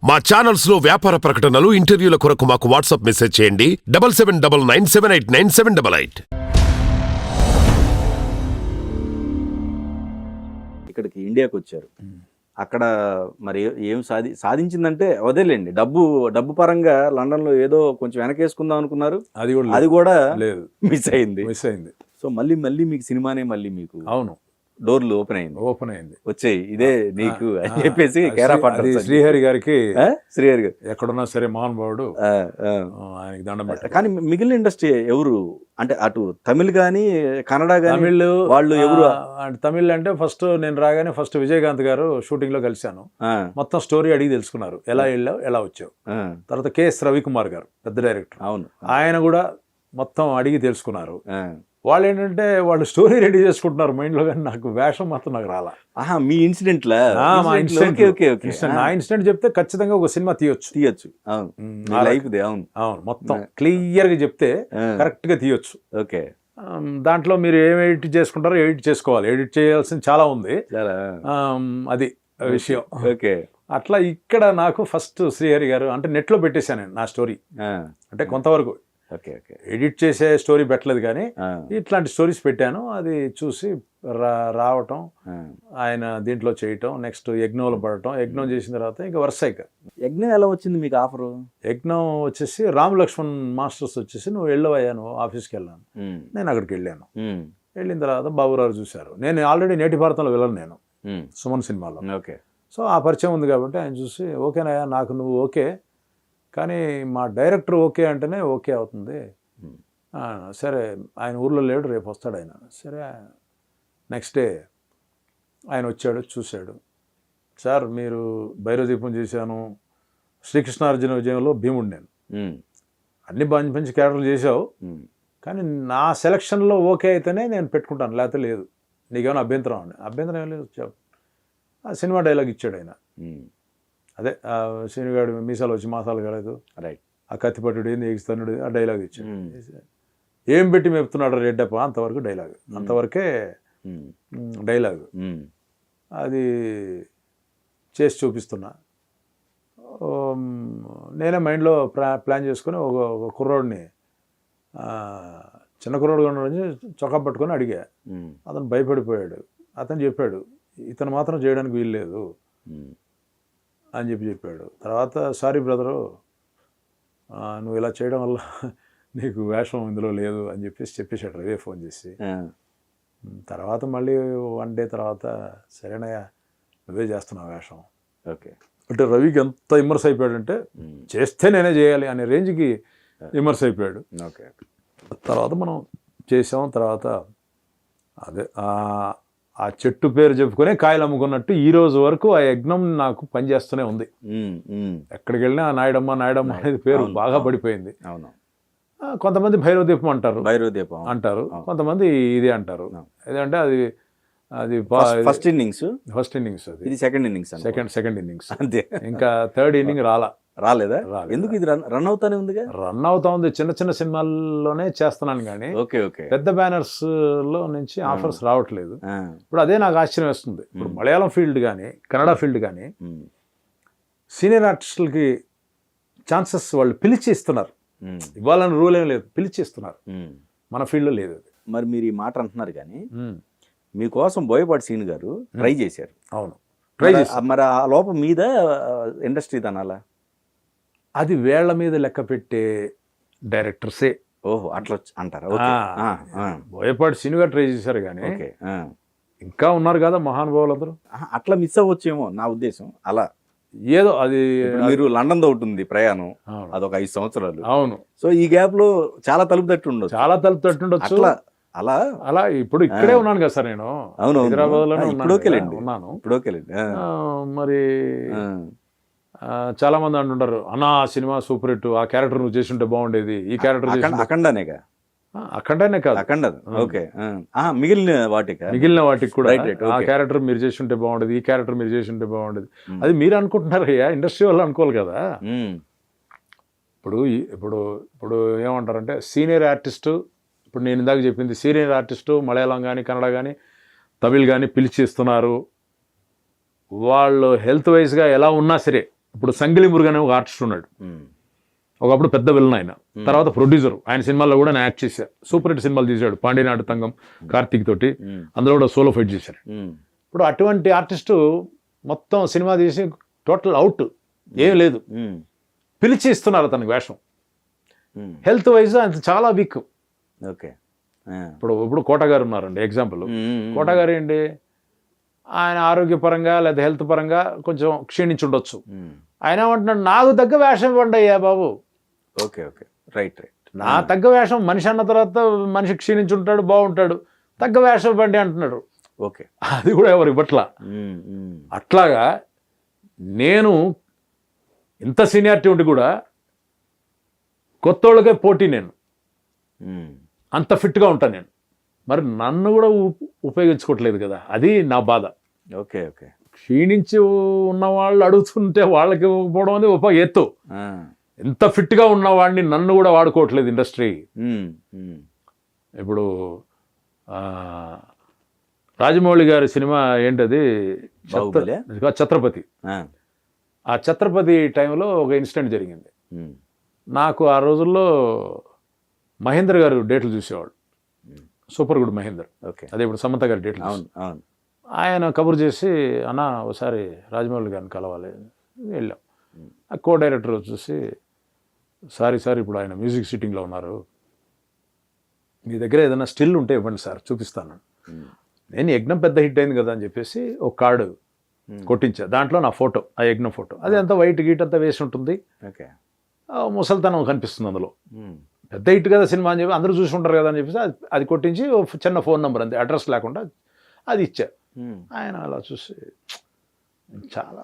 మా ఛానల్స్ లో వ్యాపార ప్రకటనలు ఇంటర్వ్యూల కొరకు మాకు వాట్సాప్ మెసేజ్ చేయండి 7799978978. ఇక్కడికి ఇండియాకి వచ్చారు. అక్కడ మరి ఏం సాధించిందంటే వదిలేండి, డబ్బు పరంగా లండన్లో ఏదో కొంచెం వెనకేసుకుందాం అనుకున్నారు, అది కూడా లేదు, మిస్ అయింది. సో మళ్ళీ మీకు సినిమానే మళ్ళీ మీకు అవును డోర్లు ఓపెన్ అయింది వచ్చేయి ఇదే నీకు అని చెప్పేసి శ్రీహరి గారికి ఎక్కడున్నా సరే మహానుభావుడు, ఆయనకి దండం పెట్టారు. కానీ మిగిలిన ఇండస్ట్రీ ఎవరు అంటే అటు తమిళ్ కానీ కన్నడ కానీ వాళ్ళు ఎవరు? తమిళ్ అంటే ఫస్ట్ నేను రాగానే ఫస్ట్ విజయకాంత్ గారు షూటింగ్ లో కలిశాను. మొత్తం స్టోరీ అడిగి తెలుసుకున్నారు, ఎలా వెళ్ళావు ఎలా వచ్చావు. తర్వాత కెఎస్ రవికుమార్ గారు పెద్ద డైరెక్టర్, అవును, ఆయన కూడా మొత్తం అడిగి తెలుసుకున్నారు. వాళ్ళు ఏంటంటే వాళ్ళు స్టోరీ రెడీ చేసుకుంటున్నారు మైండ్ లో, కానీ నాకు వేషం మాత్రం నాకు రాలా. మీ ఇన్సిడెంట్ నా ఇన్సిడెంట్ చెప్తే ఖచ్చితంగా ఒక సినిమా తీయొచ్చు. అవును మొత్తం క్లియర్ గా చెప్తే కరెక్ట్ గా తీయొచ్చు. ఓకే, దాంట్లో మీరు ఏం ఎడిట్ చేసుకుంటారో ఎడిట్ చేసుకోవాలి, ఎడిట్ చేయాల్సింది చాలా ఉంది, అది విషయం. ఓకే, అట్లా ఇక్కడ నాకు ఫస్ట్ శ్రీహరి గారు అంటే నెట్ లో పెట్టేశాను నా స్టోరీ, అంటే కొంతవరకు ఎడిట్ చేసే స్టోరీ పెట్టలేదు కానీ ఇట్లాంటి స్టోరీస్ పెట్టాను. అది చూసి రావటం, ఆయన దీంట్లో చేయటం, నెక్స్ట్ యజ్ఞంలో పడటం, యజ్ఞం చేసిన తర్వాత ఇంకా వరుసగా. యజ్ఞం ఎలా వచ్చింది మీకు ఆఫర్? యజ్ఞం వచ్చేసి రామ్ లక్ష్మణ్ మాస్టర్స్ వచ్చేసి నువ్వు వెళ్ళవయ్యా, నువ్వు ఆఫీస్కి వెళ్ళాను, నేను అక్కడికి వెళ్ళాను. వెళ్ళిన తర్వాత బాబురావు చూశారు, నేను ఆల్రెడీ నేటి భారతంలో వెళ్ళను, నేను సుమన్ సినిమాలో. ఓకే, సో ఆ పరిచయం ఉంది కాబట్టి ఆయన చూసి ఓకేనాయా నాకు నువ్వు ఓకే, కానీ మా డైరెక్టర్ ఓకే అంటేనే ఓకే అవుతుంది. సరే ఆయన ఊర్లో లేడు, రేపు వస్తాడు ఆయన. సరే నెక్స్ట్ డే ఆయన వచ్చాడు, చూశాడు. సార్ మీరు భైరవదీపం చేశాను, శ్రీకృష్ణార్జున విజయంలో భీముడు, నేను అన్ని మంచి క్యారెక్టర్లు చేసావు, కానీ నా సెలక్షన్లో ఓకే అయితేనే నేను పెట్టుకుంటాను, లేకపోతే లేదు. నీకేమైనా అభ్యంతరం ఏం లేదు. ఆ సినిమా డైలాగ్ ఇచ్చాడు ఆయన, అదే శ్రీనిగాడు మీసాలు వచ్చి మాసాలు కాలేదు, రైట్, ఆ కత్తిపట్టుడు ఏంది ఎగిస్తానుడు, ఆ డైలాగ్ ఇచ్చాడు. ఏం పెట్టి మెప్తున్నాడు రెడ్డప్ప, అంతవరకు డైలాగ్, అంతవరకే డైలాగ్. అది చేసి చూపిస్తున్నా. నేనే మైండ్లో ప్లాన్ చేసుకుని ఒక కుర్రోడిని, చిన్న కుర్రోడు నుంచి చొక్కా పట్టుకొని అడిగా. అతను భయపడిపోయాడు. అతను చెప్పాడు ఇతను మాత్రం చేయడానికి వీలు లేదు అని చెప్పాడు. తర్వాత సారీ బ్రదరు, నువ్వు ఇలా చేయడం వల్ల నీకు వేషం ఇందులో లేదు అని చెప్పేసాడు రవి ఫోన్ చేసి. తర్వాత మళ్ళీ 1 డే తర్వాత సరేనయ్యా నువ్వే చేస్తున్నావు వేషం. ఓకే, అంటే రవికి ఎంత ఇమ్మర్స్ అయిపోయాడంటే చేస్తే నేనే చేయాలి అనే రేంజ్కి ఇమ్మర్స్ అయిపోయాడు. ఓకే, తర్వాత మనం చేసాం. తర్వాత అదే ఆ చెట్టు పేరు చెప్పుకునే కాయలు అమ్ముకున్నట్టు ఈ రోజు వరకు ఆ యజ్ఞం నాకు పనిచేస్తూనే ఉంది. ఎక్కడికి వెళ్ళినా నాయుడమ్మ అనేది పేరు బాగా పడిపోయింది. అవును, కొంతమంది భైరవదీపం అంటారు, కొంతమంది ఇది అంటారు. ఏదంటే అది ఫస్ట్ ఇన్నింగ్స్, అది సెకండ్ ఇన్నింగ్స్, సెకండ్ ఇన్నింగ్స్ అంతే. ఇంకా థర్డ్ ఇన్నింగ్ రాలేదా? ఎందుకు ఇది రన్ అవుతానే ఉందిగా? రన్ అవుతా ఉంది, చిన్న చిన్న సినిమాల్లోనే చేస్తున్నాను కానీ పెద్ద బ్యానర్స్ లో నుంచి ఆఫర్స్ రావట్లేదు. ఇప్పుడు అదే నాకు ఆశ్చర్యం వేస్తుంది. ఇప్పుడు మలయాళం ఫీల్డ్ కానీ కన్నడ ఫీల్డ్ కానీ సీనియర్ ఆర్టిస్టులకి ఛాన్సెస్ వాళ్ళు పిలిచి ఇస్తున్నారు. ఇవ్వాలని రూల్ ఏం లేదు, పిలిచి ఇస్తున్నారు. మన ఫీల్డ్లో లేదు. మరి మీరు ఈ మాట అంటున్నారు కానీ మీకోసం బోయపాటి సీన్ గారు ట్రై చేశారు. అవును, ట్రై చేశారు. మరి ఆ లోపం మీద ఇండస్ట్రీ తనాలా? అది వేళ్ల మీద లెక్క పెట్టే డైరెక్టర్సే. ఓహో, అట్లా అంటారా? బోయపాటి సీన్ గారు ట్రై చేశారు కానీ ఇంకా ఉన్నారు కదా మహానుభావులు అందరూ. అట్లా మిస్ అవ్వచ్చేమో నా ఉద్దేశం. అలా ఏదో అది మీరు లండన్ తో ఉంటుంది ప్రయాణం, అదొక 5 సంవత్సరాలు. అవును, సో ఈ గ్యాప్ లో చాలా తలుపు తట్టుండొచ్చు. అలా ఇప్పుడు ఇక్కడే ఉన్నాను కదా సార్ నేను. అవును, హైదరాబాద్ లో ఉన్నాను. మరి చాలా మంది అంటుంటారు అన్న ఆ సినిమా సూపర్ హిట్, ఆ క్యారెక్టర్ నువ్వు చేస్తుంటే బాగుండేది, ఈ క్యారెక్టర్ అఖండనేగా. అఖండనే కాదు, అఖండ. ఓకే, మిగిలిన వాటికి కూడా ఆ క్యారెక్టర్ మీరు చేస్తుంటే బాగుండేది, ఈ క్యారెక్టర్ మీరు చేస్తుంటే బాగుండేది. అది మీరు అనుకుంటున్నారు అయ్యా, ఇండస్ట్రీ వాళ్ళు అనుకోవాలి కదా. ఇప్పుడు ఇప్పుడు ఇప్పుడు ఏమంటారంటే సీనియర్ ఆర్టిస్టు, ఇప్పుడు నేను ఇందాక చెప్పింది సీనియర్ ఆర్టిస్టు మలయాళం కానీ కన్నడ కానీ తమిళ్ కానీ పిలిచి ఇస్తున్నారు. వాళ్ళు హెల్త్ వైజ్గా ఎలా ఉన్నా సరే ఇప్పుడు సంగిలి మురుగన్ అనే ఒక ఆర్టిస్ట్ ఉన్నాడు, ఒకప్పుడు పెద్ద విలన్ ఆయన, తర్వాత ప్రొడ్యూసర్, ఆయన సినిమాల్లో కూడా నేను యాక్ట్ చేశాను, సూపర్ హిట్ సినిమాలు తీశాడు, పాండ్యనాడు తంగం కార్తీక్ తోటి, అందులో కూడా సోలో ఫైట్ చేశారు. ఇప్పుడు అటువంటి ఆర్టిస్టు మొత్తం సినిమా తీసి టోటల్ అవుట్, ఏం లేదు, పిలిచి ఇస్తున్నారు అతనికి వేషం. హెల్త్ వైజ్ ఆయన చాలా వీక్. ఓకే. ఇప్పుడు కోట గారు ఉన్నారండి ఎగ్జాంపుల్. కోట గారు ఏంటి, ఆయన ఆరోగ్యపరంగా లేదా హెల్త్ పరంగా కొంచెం క్షీణించి ఉండొచ్చు. ఆయన ఏమంటున్నాడు, నాకు తగ్గ వేషం ఇవ్వండి అయ్యా బాబు. Okay okay, right right. నా తగ్గ వేషం, మనిషి అన్న తర్వాత మనిషి క్షీణించి ఉంటాడు, బాగుంటాడు, తగ్గ వేషం ఇవ్వండి అంటున్నాడు. ఓకే. అది కూడా ఎవరు ఇవ్వట్లా. అట్లాగా నేను ఇంత సీనియారిటీ ఉండి కూడా కొత్తోళ్ళకే పోటీ, నేను అంత ఫిట్గా ఉంటాను నేను, మరి నన్ను కూడా ఉపయోగించుకోవట్లేదు కదా, అది నా బాధ. Okay okay. క్షీణించి ఉన్న వాళ్ళు అడుగుతుంటే వాళ్ళకి ఇవ్వకపోవడం అనేది ఎత్తు. ఎంత ఫిట్గా ఉన్నవాడిని నన్ను కూడా వాడుకోవట్లేదు ఇండస్ట్రీ. ఇప్పుడు రాజమౌళి గారి సినిమా ఏంటది, ఛత్రపతి. ఆ ఛత్రపతి టైంలో ఒక ఇన్సిడెంట్ జరిగింది. నాకు ఆ రోజుల్లో మహేంద్ర గారు డేట్లు చూసేవాడు, సూపర్ గుడ్ మహేందర్. ఓకే. అదే ఇప్పుడు సమంత గారి డేట్లు. అవును. ఆయన కబురు చేసి, అన్న ఒకసారి రాజమౌళి గారిని కలవాలి, వెళ్ళాం. ఆ కో డైరెక్టర్ చూసి, సారీ ఇప్పుడు ఆయన మ్యూజిక్ సిట్టింగ్లో ఉన్నారు, మీ దగ్గర ఏదైనా స్టిల్ ఉంటే ఇవ్వండి సార్, చూపిస్తాను. నేను యజ్ఞం పెద్ద హిట్ అయింది కదా అని చెప్పేసి ఒక కార్డు కొట్టించా, దాంట్లో నా ఫోటో, ఆ యజ్ఞం ఫోటో, అది అంతా వైట్ గీట్ అంతా వేసి ఉంటుంది, ముసలితనం కనిపిస్తుంది అందులో. పెద్ద హిట్ కదా సినిమా అని చెప్పి అందరూ చూసి ఉంటారు కదా అని చెప్పేసి అది కొట్టించి చిన్న ఫోన్ నెంబర్ అంతే, అడ్రస్ లేకుండా అది ఇచ్చా. ఆయన అలా చూసి, చాలా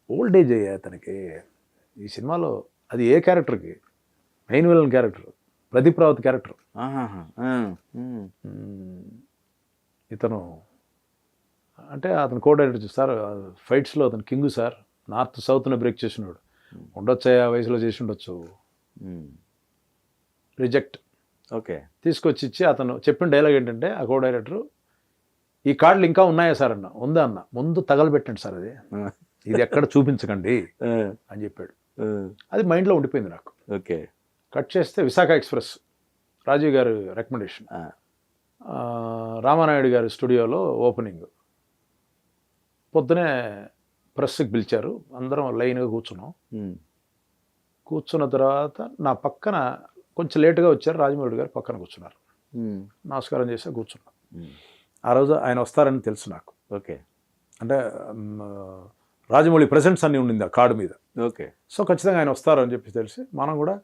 ఓల్డ్ ఏజ్ అయ్యా అతనికి ఈ సినిమాలో. అది ఏ క్యారెక్టర్కి, main villain character, Pradeep Rawat character. ఇతను అంటే అతను కో డైరెక్టర్ చూస్తారు, ఫైట్స్లో అతను కింగ్ సార్, నార్త్ సౌత్ని బ్రేక్ చేసినాడు, ఉండొచ్చు ఆ వయసులో చేసి ఉండొచ్చు. రిజెక్ట్. ఓకే. తీసుకొచ్చి ఇచ్చి, అతను చెప్పిన డైలాగ్ ఏంటంటే, ఆ కో డైరెక్టరు, ఈ కార్డులు ఇంకా ఉన్నాయా సార్ అన్న. ఉందా అన్న, ముందు తగలబెట్టండి సార్, అది ఇది ఎక్కడ చూపించకండి అని చెప్పాడు. అది మైండ్లో ఉండిపోయింది నాకు. ఓకే. కట్ చేస్తే విశాఖ ఎక్స్ప్రెస్, రాజీవ్ గారు రికమెండేషన్, రామానాయుడు గారి స్టూడియోలో ఓపెనింగ్. పొద్దునే ప్రెస్కి పిలిచారు, అందరం లైన్గా కూర్చున్నాం. కూర్చున్న తర్వాత నా పక్కన కొంచెం లేటుగా వచ్చారు, రాజమౌళి గారు పక్కన కూర్చున్నారు. నమస్కారం చేసి కూర్చున్నాం. ఆ రోజు ఆయన వస్తారని తెలుసు నాకు. ఓకే. అంటే రాజమౌళి ప్రెజెంట్స్ అన్నీ ఉండింది ఆ కార్డు మీద. ఓకే. సో ఖచ్చితంగా ఆయన వస్తారని చెప్పి తెలిసి మనం కూడా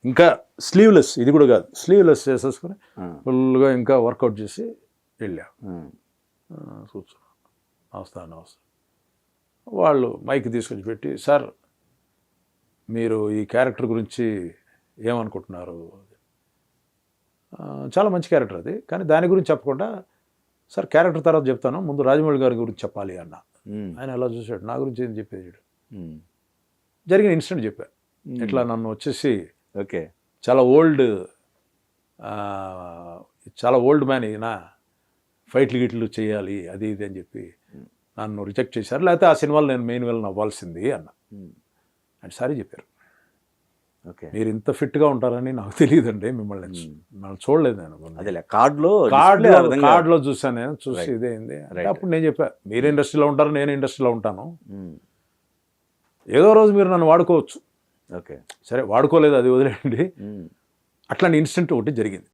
ఇంకా స్లీవ్లెస్, ఇది కూడా కాదు, స్లీవ్లెస్ చేసేసుకుని ఫుల్గా ఇంకా వర్కౌట్ చేసి వెళ్ళాం. కూర్చున్నాం. నమస్తే. వాళ్ళు మైక్ తీసుకొచ్చి పెట్టి, సార్ మీరు ఈ క్యారెక్టర్ గురించి ఏమనుకుంటున్నారు, చాలా మంచి క్యారెక్టర్ అది, కానీ దాని గురించి చెప్పకుండా, సార్ క్యారెక్టర్ తర్వాత చెప్తాను, ముందు రాజమౌళి గారి గురించి చెప్పాలి అన్న. ఆయన అలా చూసాడు, నా గురించి ఏం చెప్పేది, జరిగిన ఇన్సిడెంట్ చెప్పా. ఇట్లా నన్ను వచ్చేసి, ఓకే, చాలా ఓల్డ్ మ్యాన్ ఈయన, ఫైట్లు గిట్లు చేయాలి అది ఇది అని చెప్పి నన్ను రిజెక్ట్ చేశారు, లేకపోతే ఆ సినిమాలో నేను మెయిన్ విలన్ అవ్వాల్సింది అన్న. అండ్ సారీ చెప్పారు. ఓకే. మీరు ఇంత ఫిట్గా ఉంటారని నాకు తెలియదండి, మిమ్మల్ని చూడలేదు నేను. అదే కార్డులో చూసాను నేను, చూసి ఇదేంది. అప్పుడు నేను చెప్పా, మీరు ఇండస్ట్రీలో ఉంటారు, నేను ఇండస్ట్రీలో ఉంటాను, ఏదో రోజు మీరు నన్ను వాడుకోవచ్చు. ఓకే. సరే వాడుకోలేదు, అది వదిలేయండి. అట్లాంటి ఇన్సిడెంట్ ఒకటి జరిగింది.